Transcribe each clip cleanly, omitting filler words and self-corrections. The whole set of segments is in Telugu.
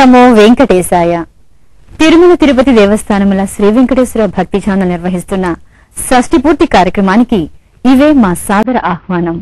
నమో వెంకటేశాయ. తిరుమల తిరుపతి దేవస్థానముల శ్రీ వెంకటేశ్వర భక్తి ఛానల్ నిర్వహిస్తున్న షష్ఠి పూర్తి కార్యక్రమానికి ఇవే మా సాదర ఆహ్వానం.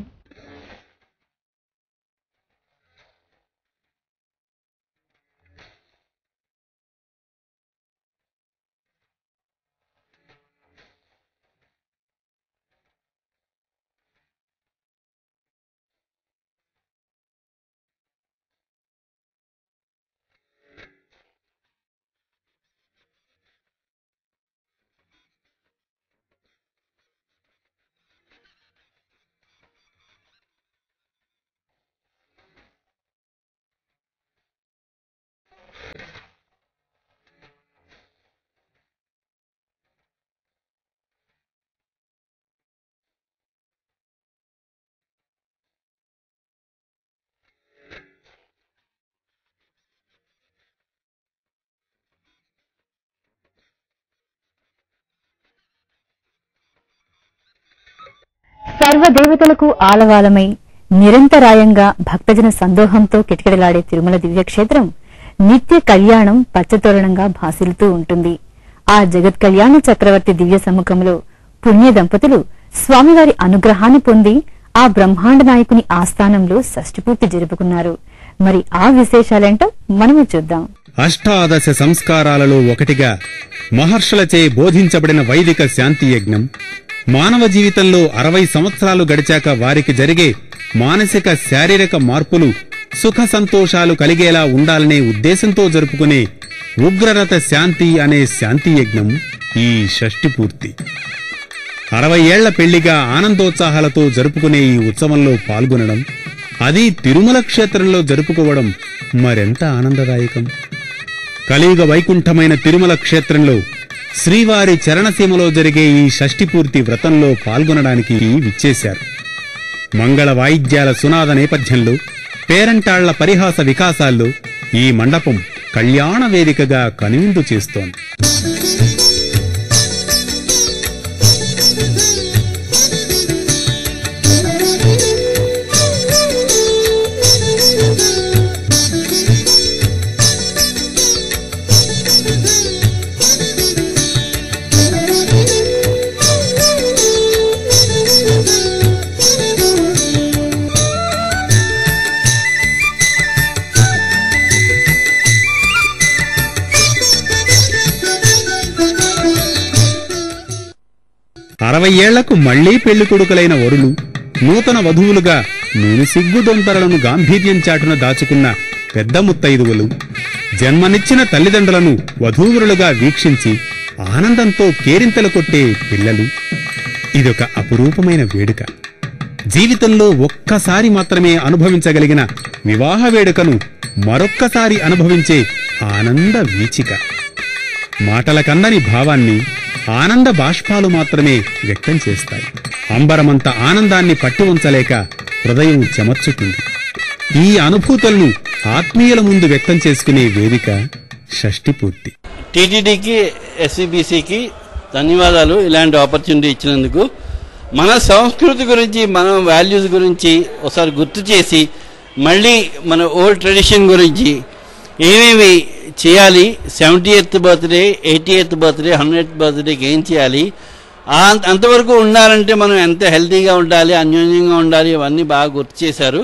సర్వదేవతలకు ఆలవాలమై నిరంతరాయంగా భక్తజన సందోహంతో కిటకిటలాడే తిరుమల దివ్యక్షేత్రం నిత్య కళ్యాణం పచ్చతోరణంగా భాసిల్లుతూ ఉంటుంది. ఆ జగత్ కళ్యాణ చక్రవర్తి దివ్య సముఖంలో పుణ్య దంపతులు స్వామివారి అనుగ్రహాన్ని పొంది ఆ బ్రహ్మాండ నాయకుని ఆస్థానంలో షష్ఠిపూర్తి జరుపుకున్నారు. మరి ఆ విశేషాలేంటో మనము చూద్దాం. అష్టాదశ సంస్కారాలలో ఒకటిగా మహర్షులచే బోధించబడిన వైదిక శాంతి యజ్ఞం మానవ జీవితంలో 60 సంవత్సరాలు గడిచాక వారికి జరిగే మానసిక శారీరక మార్పులు సుఖ సంతోషాలు కలిగేలా ఉండాలనే ఉద్దేశంతో జరుపుకునే ఉగ్రరథ శాంతి అనే శాంతి యజ్ఞం ఈ షష్ఠి పూర్తి. 60 ఏళ్ల పెళ్లిగా ఆనందోత్సాహాలతో జరుపుకునే ఈ ఉత్సవంలో పాల్గొనడం, అది తిరుమల క్షేత్రంలో జరుపుకోవడం మరెంత ఆనందదాయకం. కలియుగ వైకుంఠమైన తిరుమల క్షేత్రంలో శ్రీవారి చరణసీమలో జరిగే ఈ షష్ఠిపూర్తి వ్రతంలో పాల్గొనడానికి విచ్చేశారు. మంగళ వాయిద్యాల సునాద నేపథ్యంలో, పేరంటాళ్ల పరిహాస వికాసాల్లో ఈ మండపం కళ్యాణ వేదికగా కనువిందు చేస్తోంది. ఏళ్లకు మళ్లీ పెళ్లికొడుకులైన వరులు, నూతన వధువులుగా నూనె సిగ్గుదొంతరలను గాంభీర్యం చాటున దాచుకున్న పెద్ద ముత్తైదువులు, జన్మనిచ్చిన తల్లిదండ్రులను వధూవరులుగా వీక్షించి ఆనందంతో కేరింతలు కొట్టే పిల్లలు. ఇదొక అపురూపమైన వేడుక. జీవితంలో ఒక్కసారి మాత్రమే అనుభవించగలిగిన వివాహ వేడుకను మరొక్కసారి అనుభవించే ఆనంద వీచిక. మాటలకందని భావాన్ని ఆనంద బాష్పాలు మాత్రమే వ్యక్తం చేస్తాయి. అంబరమంత ఆనందాన్ని పట్టి ఉంచలేక హృదయం చెమర్చుతుంది. ఈ అనుభూతులను ఆత్మీయుల ముందు వ్యక్తం చేసుకునే వేదిక షష్ఠి పూర్తి. టీటీడీకి, ఎస్వీబీసీకి ధన్యవాదాలు ఇలాంటి ఆపర్చునిటీ ఇచ్చినందుకు. మన సంస్కృతి గురించి, మన వాల్యూస్ గురించి ఒకసారి గుర్తు చేసి మళ్ళీ మన ఓల్డ్ ట్రెడిషన్ గురించి ఏమేమి చేయాలి, 70th birthday, 80th birthday, 100th బర్త్డేకి ఏం చేయాలి, అంతవరకు ఉండాలంటే మనం ఎంత హెల్తీగా ఉండాలి, అన్యోన్యంగా ఉండాలి, ఇవన్నీ బాగా గుర్తు చేశారు.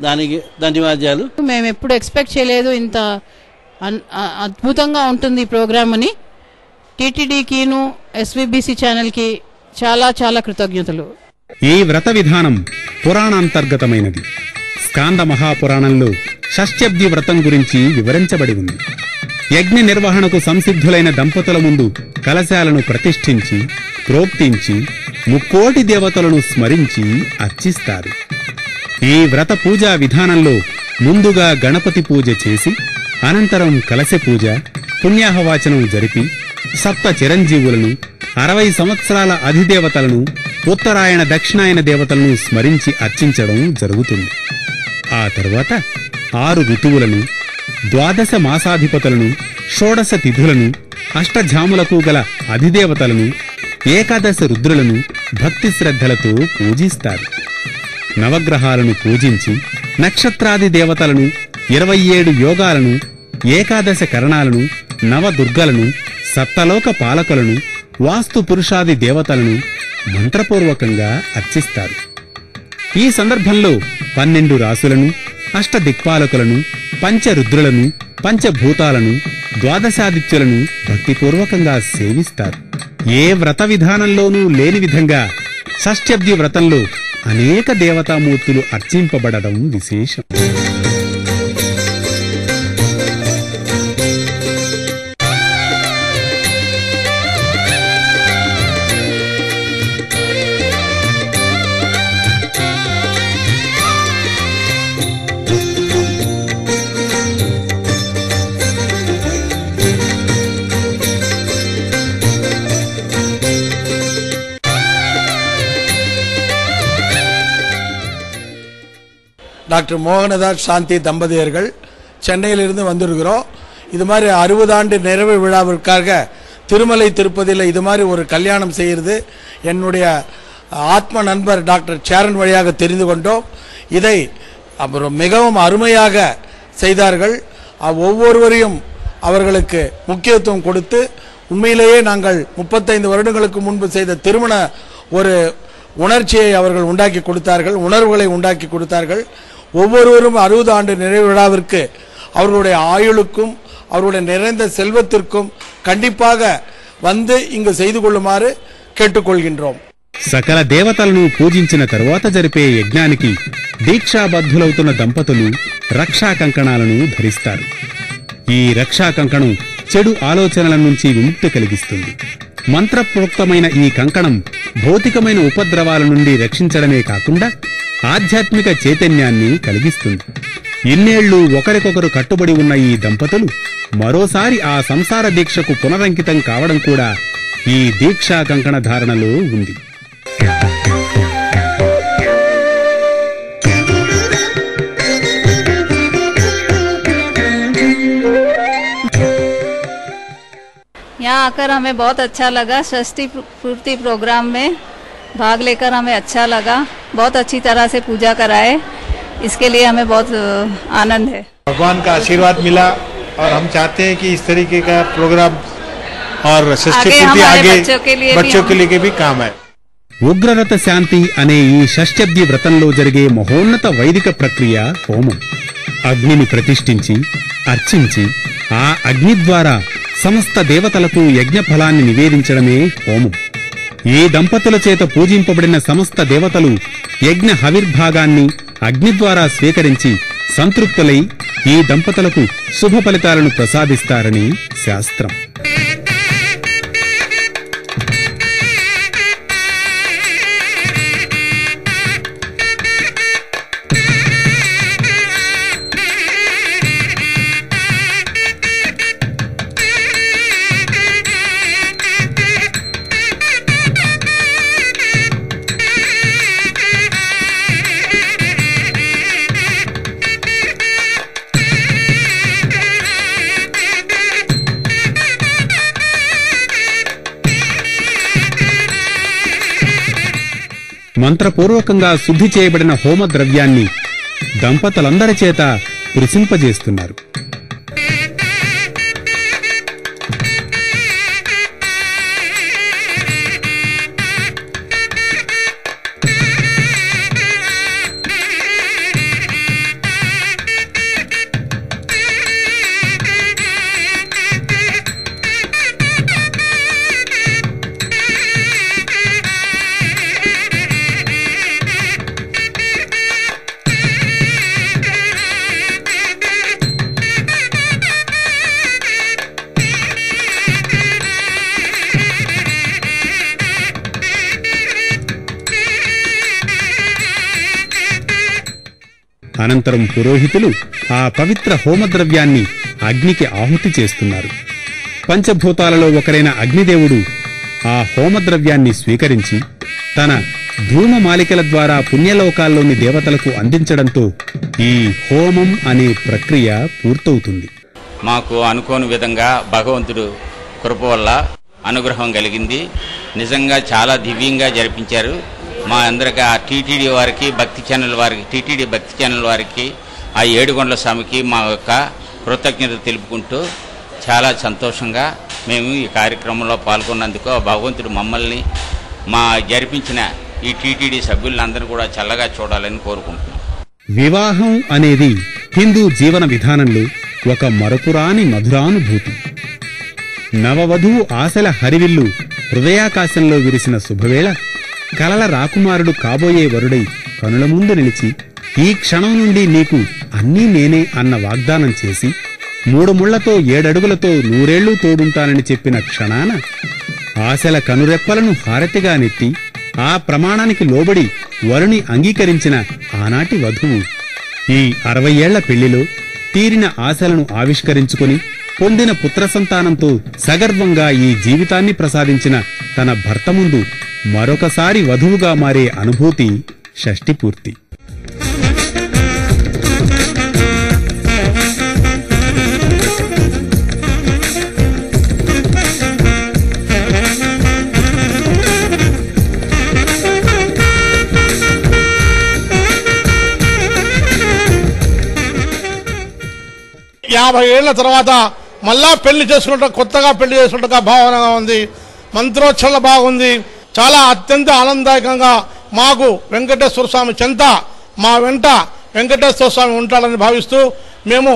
దానికి ధన్యవాదాలు. మేము ఎప్పుడు ఎక్స్పెక్ట్ చేయలేదు ఇంత అద్భుతంగా ఉంటుంది ఈ ప్రోగ్రామ్ అని. టీటీడీకిను ఎస్వీబీసీ ఛానల్కి చాలా చాలా కృతజ్ఞతలు. ఈ వ్రత విధానం పురాణాంతర్గతమైనది. స్కాంద మహాపురాణంలో షష్ఠ్యబ్ది వ్రతం గురించి వివరించబడి ఉంది. యజ్ఞ నిర్వహణకు సంసిద్ధులైన దంపతుల ముందు కలశాలను ప్రతిష్ఠించి, ప్రోక్తించి, 3,000,000 దేవతలను స్మరించి అర్చిస్తారు. ఈ వ్రత పూజా విధానంలో ముందుగా గణపతి పూజ చేసి, అనంతరం కలశ పూజ, పుణ్యాహవాచనం జరిపి, సప్త చిరంజీవులను, 60 సంవత్సరాల అధిదేవతలను, ఉత్తరాయణ దక్షిణాయన దేవతలను స్మరించి అర్చించడం జరుగుతుంది. ఆ తరువాత 6 ఋతువులను, 12 మాసాధిపతులను, 16 తిథులను, అష్టఝాములకు గల అధిదేవతలను, ఏకాదశ రుద్రులను భక్తి శ్రద్ధలతో పూజిస్తారు. నవగ్రహాలను పూజించి, నక్షత్రాది దేవతలను, 27 యోగాలను, ఏకాదశ కరణాలను, నవదుర్గలను, సప్తలోక పాలకులను, వాస్తు పురుషాది దేవతలను మంత్రపూర్వకంగా అర్చిస్తారు. ఈ సందర్భంలో 12 రాసులను, అష్టదిక్పాలకులను, పంచరుద్రులను, పంచభూతాలను, ద్వాదశాదిత్యులను భక్తిపూర్వకంగా సేవిస్తారు. ఏ వ్రత విధానంలోనూ లేని విధంగా షష్ఠ్యబ్ది వ్రతంలో అనేక దేవతామూర్తులు అర్చింపబడడం విశేషం. டாக்டர் மோகனதாஸ் சாந்தி தம்பதியர்கள் சென்னையிலிருந்து வந்திருக்கிறோம். இது மாதிரி 60 ஆண்டு நிறைவு விழாவிற்காக திருமலை திருப்பதியில் இது மாதிரி ஒரு கல்யாணம் செய்கிறது என்னுடைய ஆத்ம நண்பர் டாக்டர் சேரன் வழியாக தெரிந்து கொண்டோம். இதை அப்புறம் மிகவும் அருமையாக செய்தார்கள். ஒவ்வொருவரையும் அவர்களுக்கு முக்கியத்துவம் கொடுத்து உண்மையிலேயே நாங்கள் 35 வருடங்களுக்கு முன்பு செய்த திருமண ஒரு உணர்ச்சியை அவர்கள் உண்டாக்கி கொடுத்தார்கள், உணர்வுகளை உண்டாக்கி கொடுத்தார்கள். ஒவ்வொருவரும் 60 ஆண்டு நிறைவு விழாவிற்கு அவர்களுடைய ஆயுளுக்கும் அவருடைய நிறைந்த செல்வத்திற்கும் கண்டிப்பாக வந்து இங்கு செய்து கொள்ளுமாறு கேட்டுக்கொள்கின்றோம். సకల దేవతలను పూజించిన తరువాత జరిపే యజ్ఞానికి దీక్షాబద్ధులవుతున్న దంపతులు రక్షా కంకణాలను ధరిస్తారు. ఈ రక్షా కంకణం చెడు ఆలోచనల నుంచి విముక్తి కలిగిస్తుంది. మంత్రప్రోక్తమైన ఈ కంకణం భౌతికమైన ఉపద్రవాల నుండి రక్షించడమే కాకుండా ఆధ్యాత్మిక చైతన్యాన్ని కలిగిస్తుంది. ఇన్నేళ్లు ఒకరికొకరు కట్టుబడి ఉన్న ఈ దంపతులు మరోసారి ఆ సంసార దీక్షకు పునరంకితం కావడం కూడా ఈ దీక్షా కంకణ ధారణలో ఉంది. यहाँ आकर हमें बहुत अच्छा लगा। षष्ठी पूर्ति प्रोग्राम में भाग लेकर हमें अच्छा लगा। बहुत अच्छी तरह से पूजा कराए, इसके लिए हमें बहुत आनंद है। भगवान का आशीर्वाद मिला और हम चाहते हैं कि इस तरीके का प्रोग्राम और षष्ठी पूर्ति आगे बच्चों के लिए भी काम है। ఉగ్రరథ శాంతి అనే ఈ షష్ఠ్యబ్ది వ్రతంలో జరిగే మహోన్నత వైదిక ప్రక్రియ హోమం. అగ్నిని ప్రతిష్ఠించి అర్చించి ఆ అగ్ని ద్వారా సమస్త దేవతలకు యజ్ఞ ఫలాన్ని నివేదించడమే హోమం. ఈ దంపతుల చేత పూజింపబడిన సమస్త దేవతలు యజ్ఞ హవిర్భాగాన్ని అగ్ని ద్వారా స్వీకరించి సంతృప్తులై ఈ దంపతులకు శుభ ఫలితాలను ప్రసాదిస్తారని శాస్త్రం. మంత్రపూర్వకంగా శుద్ధి చేయబడిన హోమ ద్రవ్యాన్ని దంపతులందరి చేత పురిసింపజేస్తున్నారు. అనంతరం పురోహితులు ఆ పవిత్ర హోమద్రవ్యాన్ని అగ్నికి ఆహుతి చేస్తున్నారు. పంచభూతాలలో ఒకరైన అగ్నిదేవుడు ఆ హోమద్రవ్యాన్ని స్వీకరించి తన ధూమమాలికల ద్వారా పుణ్యలోకాల్లోని దేవతలకు అందించడంతో ఈ హోమం అనే ప్రక్రియ పూర్తవుతుంది. మాకు అనుకోని విధంగా భగవంతుడు కృప వల్ల అనుగ్రహం కలిగింది. నిజంగా చాలా దివ్యంగా జరిపించారు. మా అందరికీ ఆ టీటీడీ వారికి, భక్తి ఛానల్ వారికి, టీటీడీ భక్తి ఛానల్ వారికి, ఆ ఏడుగొండల స్వామికి మా యొక్క కృతజ్ఞత తెలుపుకుంటూ చాలా సంతోషంగా మేము ఈ కార్యక్రమంలో పాల్గొన్నందుకు భగవంతుడు మమ్మల్ని మా జరిపించిన ఈ టీటీడీ సభ్యులందరూ కూడా చల్లగా చూడాలని కోరుకుంటున్నాం. వివాహం అనేది హిందూ జీవన విధానంలో ఒక మరపురాని మధురానుభూతి. నవవధువు ఆశల హరివిల్లు హృదయాకాశంలో విరిసిన శుభవేళ కలల రాకుమారుడు కాబోయే వరుడై కనుల ముందు నిలిచి ఈ క్షణం నుండి నీకు అన్నీ నేనే అన్న వాగ్దానం చేసి 3 ముళ్లతో 7 అడుగులతో 100 ఏళ్లు తోడుంటానని చెప్పిన క్షణాన ఆశల కనురెప్పలను హారతిగా నెత్తి ఆ ప్రమాణానికి లోబడి వరుని అంగీకరించిన ఆనాటి వధువు ఈ 60 ఏళ్ల పెళ్లిలో తీరిన ఆశలను ఆవిష్కరించుకుని పొందిన పుత్ర సంతానంతో సగర్వంగా ఈ జీవితాన్ని ప్రసాదించిన తన భర్త ముందు మరొకసారి వధువుగా మారే అనుభూతి షష్ఠి పూర్తి. యాభై ఏళ్ల తర్వాత మళ్ళా పెళ్లి చేసుకుంటా కొత్తగా పెళ్లి చేసుకుంటా భావనగా ఉంది. మంత్రోచ్చరణ బాగుంది. చాలా అత్యంత ఆనందదాయకంగా మాకు వెంకటేశ్వర స్వామి చెంత మా వెంట వెంకటేశ్వర స్వామి ఉంటాడని భావిస్తూ మేము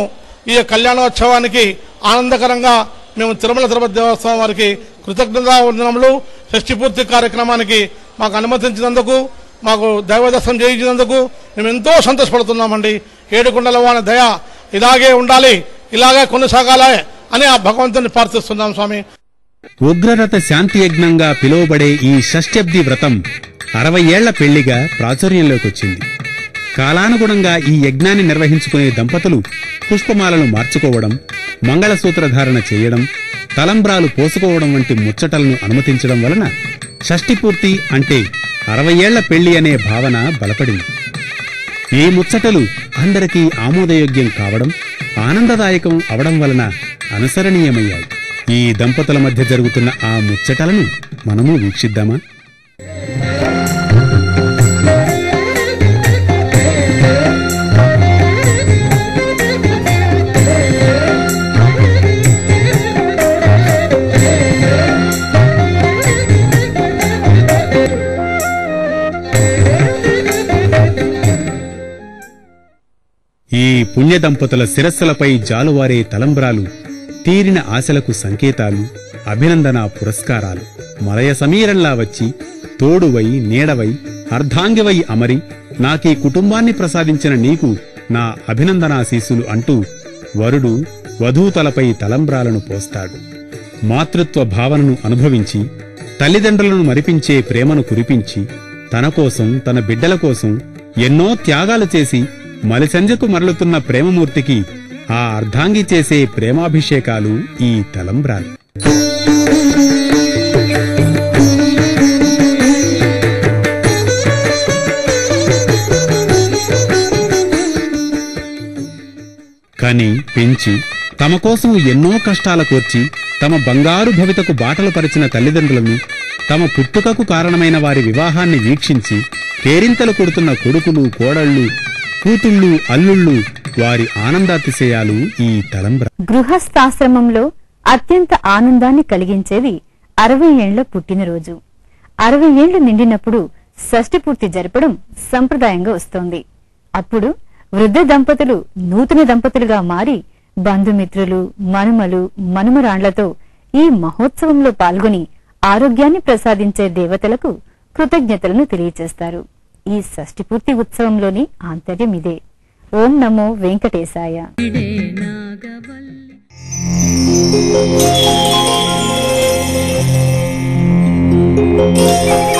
ఈ కళ్యాణోత్సవానికి ఆనందకరంగా మేము తిరుమల తిరుపతి దేవస్థానం వారికి కృతజ్ఞతావందనములు. షష్ఠి పూర్తి కార్యక్రమానికి మాకు అనుమతించినందుకు, మాకు దైవదర్శనం చేయించినందుకు మేము ఎంతో సంతోషపడుతున్నామండి. ఏడుకొండల వాని దయ ఇలాగే ఉండాలి, ఇలాగే కొనసాగాలి అని ఆ భగవంతుని ప్రార్థిస్తున్నాం స్వామి. ఉగ్రరథ శాంతి యజ్ఞంగా పిలువబడే ఈ షష్ఠబ్ది వ్రతం 60 ఏళ్ల పెళ్లిగా ప్రాచుర్యంలోకొచ్చింది. కాలానుగుణంగా ఈ యజ్ఞాన్ని నిర్వహించుకునే దంపతులు పుష్పమాలను మార్చుకోవడం, మంగళసూత్రధారణ చేయడం, తలంబ్రాలు పోసుకోవడం వంటి ముచ్చటలను అనుమతించడం వలన షష్ఠిపూర్తి అంటే 60 ఏళ్ల పెళ్లి అనే భావన బలపడింది. ఈ ముచ్చటలు అందరికీ ఆమోదయోగ్యం కావడం, ఆనందదాయకం అవడం వలన అనుసరణీయమయ్యాయి. ఈ దంపతుల మధ్య జరుగుతున్న ఆ ముచ్చటలను మనము వీక్షిద్దామా? ఈ పుణ్య దంపతుల శిరస్సులపై జాలువారే తలంబ్రాలు తీరిన ఆశలకు సంకేతాలు, అభినందన పురస్కారాలు మలయ సమీరంలా వచ్చి తోడువై నీడవై అర్ధాంగివై అమరి నాకీ కుటుంబాన్ని ప్రసాదించిన నీకు నా అభినందనాశీసులు అంటూ వరుడు వధూతలపై తలంబ్రాలను పోస్తాడు. మాతృత్వ భావనను అనుభవించి తల్లిదండ్రులను మరిపించే ప్రేమను కురిపించి తన కోసం తన బిడ్డల కోసం ఎన్నో త్యాగాలు చేసి మలిసంజకు మరలుతున్న ప్రేమమూర్తికి ఆ అర్ధాంగి చేసే ప్రేమాభిషేకాలు ఈ తలంబ్రాలు. కని పెంచి తమ కోసం ఎన్నో కష్టాల కోర్చి తమ బంగారు భవితకు బాటలు పరిచిన తల్లిదండ్రులను, తమ పుట్టుకకు కారణమైన వారి వివాహాన్ని వీక్షించి కేరింతలు కొడుతున్న కొడుకులు, కోడళ్లు, కూతుళ్ళు, అల్లుళ్ళు వారి ఆనందాతిశయాలు ఈ తలంబ్ర. గృహస్థాశ్రమంలో అత్యంత ఆనందాన్ని కలిగించేది 60 ఏళ్ల పుట్టినరోజు. 60 ఏళ్లు నిండినప్పుడు షష్ఠి పూర్తి జరపడం సంప్రదాయంగా వస్తోంది. అప్పుడు వృద్ధ దంపతులు నూతన దంపతులుగా మారి బంధుమిత్రులు, మనుమలు, మనుమరాండ్లతో ఈ మహోత్సవంలో పాల్గొని ఆరోగ్యాన్ని ప్రసాదించే దేవతలకు కృతజ్ఞతలను తెలియచేస్తారు. ఈ షష్ఠి పూర్తి ఉత్సవంలోని ఆంతర్యం ఇదే. ఓం నమో వెంకటేశాయ. Thank you.